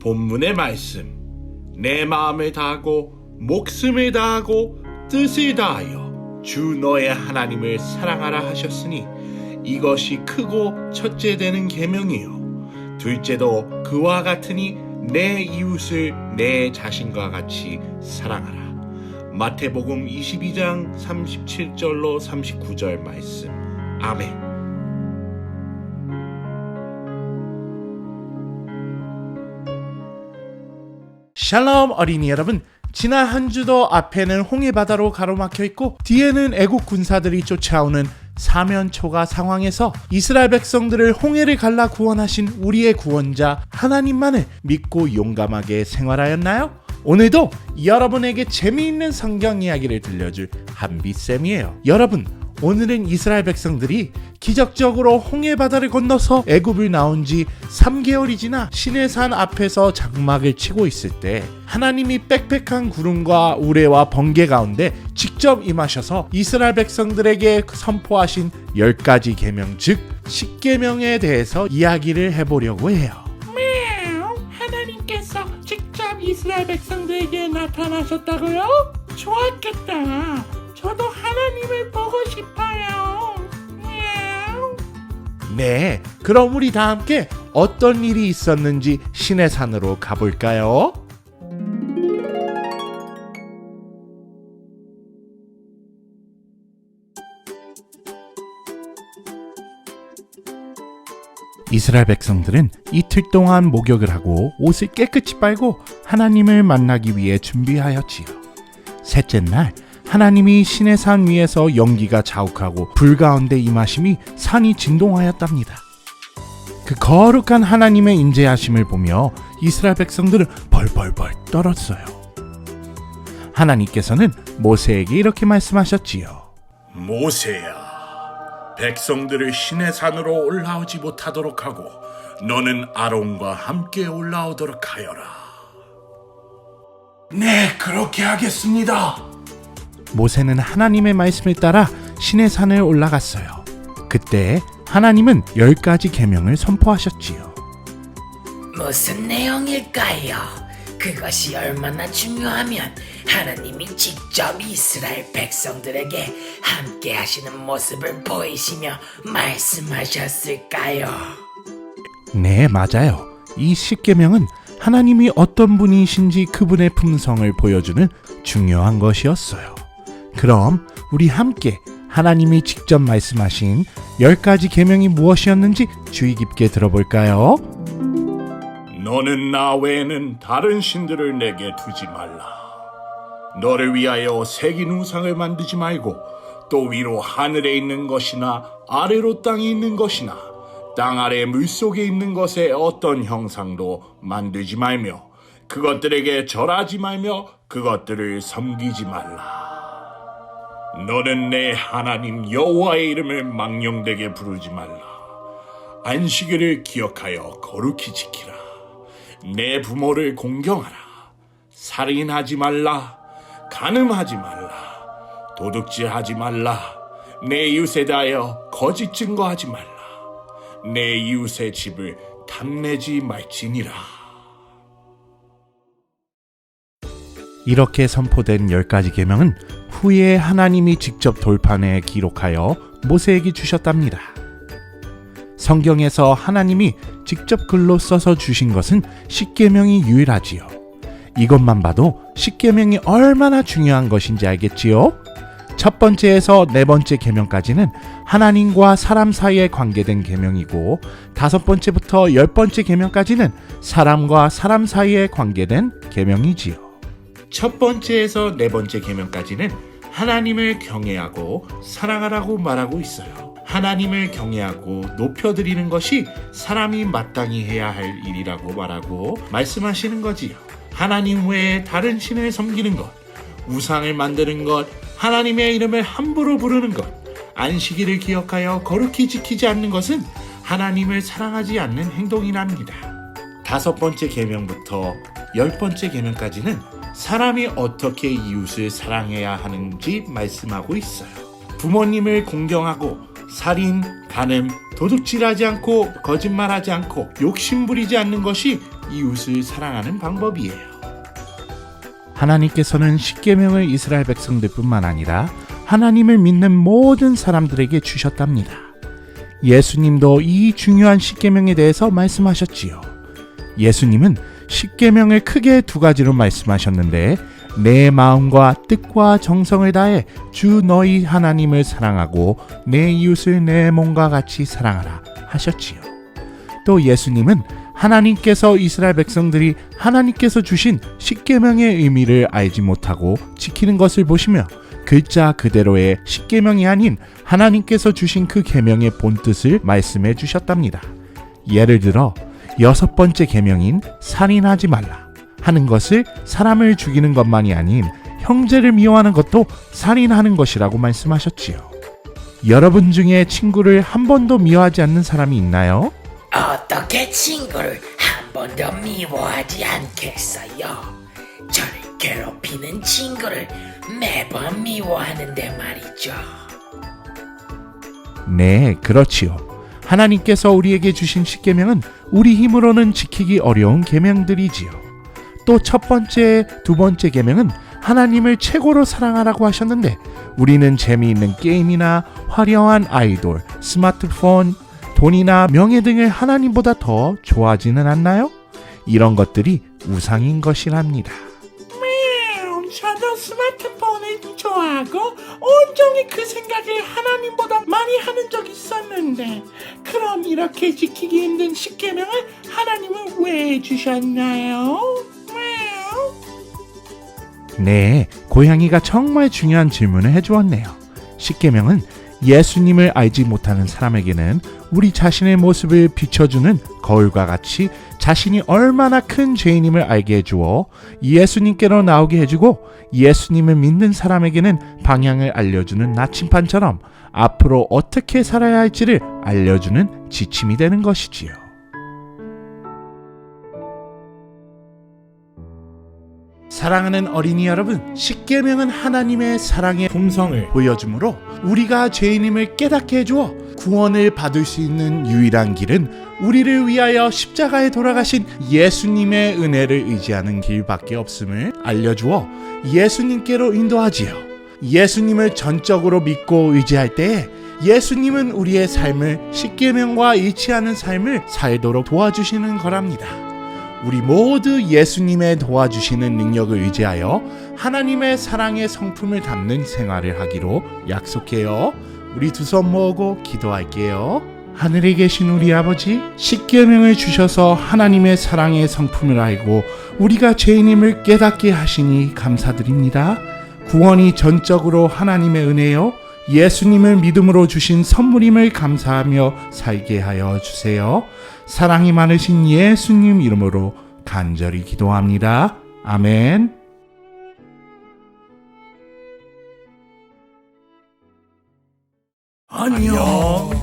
본문의 말씀, 내 마음을 다하고 목숨을 다하고 뜻을 다하여 주 너의 하나님을 사랑하라 하셨으니 이것이 크고 첫째 되는 계명이요 둘째도 그와 같으니 내 이웃을 내 자신과 같이 사랑하라. 마태복음 22장 37절로 39절 말씀. 아멘. 샬롬 어린이 여러분, 지난 한 주도 앞에는 홍해바다로 가로막혀 있고 뒤에는 애국 군사들이 쫓아오는 사면초가 상황에서 이스라엘 백성들을 홍해를 갈라 구원하신 우리의 구원자 하나님만을 믿고 용감하게 생활하였나요? 오늘도 여러분에게 재미있는 성경 이야기를 들려줄 한비쌤이에요. 여러분, 오늘은 이스라엘 백성들이 기적적으로 홍해바다를 건너서 애굽을 나온 지 3개월이 지나 시내산 앞에서 장막을 치고 있을 때 하나님이 빽빽한 구름과 우레와 번개 가운데 직접 임하셔서 이스라엘 백성들에게 선포하신 10가지 계명, 즉 10계명에 대해서 이야기를 해보려고 해요. 하나님께서 직접 이스라엘 백성들에게 나타나셨다고요? 좋았겠다. 저도 하나님을 보고 싶어요. 네, 그럼 우리 다 함께 어떤 일이 있었는지 시내산으로 가볼까요? 이스라엘 백성들은 이틀 동안 목욕을 하고 옷을 깨끗이 빨고 하나님을 만나기 위해 준비하였지요. 셋째 날 하나님이 시내산 위에서 연기가 자욱하고 불 가운데 임하심이 산이 진동하였답니다. 그 거룩한 하나님의 인재하심을 보며 이스라엘 백성들은 벌벌벌 떨었어요. 하나님께서는 모세에게 이렇게 말씀하셨지요. 모세야, 백성들을 시내산으로 올라오지 못하도록 하고 너는 아론과 함께 올라오도록 하여라. 네, 그렇게 하겠습니다. 모세는 하나님의 말씀을 따라 시내산을 올라갔어요. 그때 하나님은 10가지 계명을 선포하셨지요. 무슨 내용일까요? 그것이 얼마나 중요하면 하나님이 직접 이스라엘 백성들에게 함께 하시는 모습을 보이시며 말씀하셨을까요? 네, 맞아요. 이 10계명은 하나님이 어떤 분이신지 그분의 품성을 보여주는 중요한 것이었어요. 그럼 우리 함께 하나님이 직접 말씀하신 10가지 계명이 무엇이었는지 주의 깊게 들어볼까요? 너는 나 외에는 다른 신들을 내게 두지 말라. 너를 위하여 새긴 우상을 만들지 말고 또 위로 하늘에 있는 것이나 아래로 땅에 있는 것이나 땅 아래 물속에 있는 것의 어떤 형상도 만들지 말며 그것들에게 절하지 말며 그것들을 섬기지 말라. 너는 내 하나님 여호와의 이름을 망령되게 부르지 말라. 안식일을 기억하여 거룩히 지키라. 내 부모를 공경하라. 살인하지 말라. 간음하지 말라. 도둑질하지 말라. 내 이웃에 대하여 거짓 증거하지 말라. 내 이웃의 집을 탐내지 말지니라. 이렇게 선포된 10가지 계명은 후에 하나님이 직접 돌판에 기록하여 모세에게 주셨답니다. 성경에서 하나님이 직접 글로 써서 주신 것은 10계명이 유일하지요. 이것만 봐도 10계명이 얼마나 중요한 것인지 알겠지요? 첫 번째에서 네 번째 계명까지는 하나님과 사람 사이에 관계된 계명이고 5번째부터 10번째 계명까지는 사람과 사람 사이에 관계된 계명이지요. 첫 번째에서 네 번째 계명까지는 하나님을 경외하고 사랑하라고 말하고 있어요. 하나님을 경외하고 높여드리는 것이 사람이 마땅히 해야 할 일이라고 말하고 말씀하시는 거지요. 하나님 외에 다른 신을 섬기는 것, 우상을 만드는 것, 하나님의 이름을 함부로 부르는 것, 안식일을 기억하여 거룩히 지키지 않는 것은 하나님을 사랑하지 않는 행동이랍니다. 5번째 계명부터 10번째 계명까지는 사람이 어떻게 이웃을 사랑해야 하는지 말씀하고 있어요. 부모님을 공경하고 살인, 간음, 도둑질하지 않고 거짓말하지 않고 욕심 부리지 않는 것이 이웃을 사랑하는 방법이에요. 하나님께서는 십계명을 이스라엘 백성들뿐만 아니라 하나님을 믿는 모든 사람들에게 주셨답니다. 예수님도 이 중요한 십계명에 대해서 말씀하셨지요. 예수님은 십계명을 크게 두 가지로 말씀하셨는데 내 마음과 뜻과 정성을 다해 주 너희 하나님을 사랑하고 내 이웃을 내 몸과 같이 사랑하라 하셨지요. 또 예수님은 하나님께서 이스라엘 백성들이 하나님께서 주신 십계명의 의미를 알지 못하고 지키는 것을 보시며 글자 그대로의 십계명이 아닌 하나님께서 주신 그 계명의 본뜻을 말씀해 주셨답니다. 예를 들어 6번째 계명인 살인하지 말라 하는 것을 사람을 죽이는 것만이 아닌 형제를 미워하는 것도 살인하는 것이라고 말씀하셨지요. 여러분 중에 친구를 한 번도 미워하지 않는 사람이 있나요? 어떻게 친구를 한 번도 미워하지 않겠어요? 저를 괴롭히는 친구를 매번 미워하는데 말이죠. 네, 그렇지요. 하나님께서 우리에게 주신 십계명은 우리 힘으로는 지키기 어려운 계명들이지요. 또 첫 번째, 두 번째 계명은 하나님을 최고로 사랑하라고 하셨는데 우리는 재미있는 게임이나 화려한 아이돌, 스마트폰, 돈이나 명예 등을 하나님보다 더 좋아하지는 않나요? 이런 것들이 우상인 것이랍니다. 저도 스마트폰을 좋아하고 온종일 그 생각을 하나님보다 많이 하는 적이 있었는데 그럼 이렇게 지키기 힘든 십계명을 하나님은 왜 주셨나요? 왜요? 네, 고양이가 정말 중요한 질문을 해주었네요. 십계명은 예수님을 알지 못하는 사람에게는 우리 자신의 모습을 비춰주는 거울과 같이 자신이 얼마나 큰 죄인임을 알게 해주어 예수님께로 나오게 해주고 예수님을 믿는 사람에게는 방향을 알려주는 나침판처럼 앞으로 어떻게 살아야 할지를 알려주는 지침이 되는 것이지요. 사랑하는 어린이 여러분, 십계명은 하나님의 사랑의 품성을 보여주므로 우리가 죄인임을 깨닫게 해주어 구원을 받을 수 있는 유일한 길은 우리를 위하여 십자가에 돌아가신 예수님의 은혜를 의지하는 길밖에 없음을 알려주어 예수님께로 인도하지요. 예수님을 전적으로 믿고 의지할 때에 예수님은 우리의 삶을 십계명과 일치하는 삶을 살도록 도와주시는 거랍니다. 우리 모두 예수님의 도와주시는 능력을 의지하여 하나님의 사랑의 성품을 담는 생활을 하기로 약속해요. 우리 두 손 모으고 기도할게요. 하늘에 계신 우리 아버지, 십계명을 주셔서 하나님의 사랑의 성품을 알고 우리가 죄인임을 깨닫게 하시니 감사드립니다. 구원이 전적으로 하나님의 은혜요, 예수님을 믿음으로 주신 선물임을 감사하며 살게 하여 주세요. 사랑이 많으신 예수님 이름으로 간절히 기도합니다. 아멘. 안녕.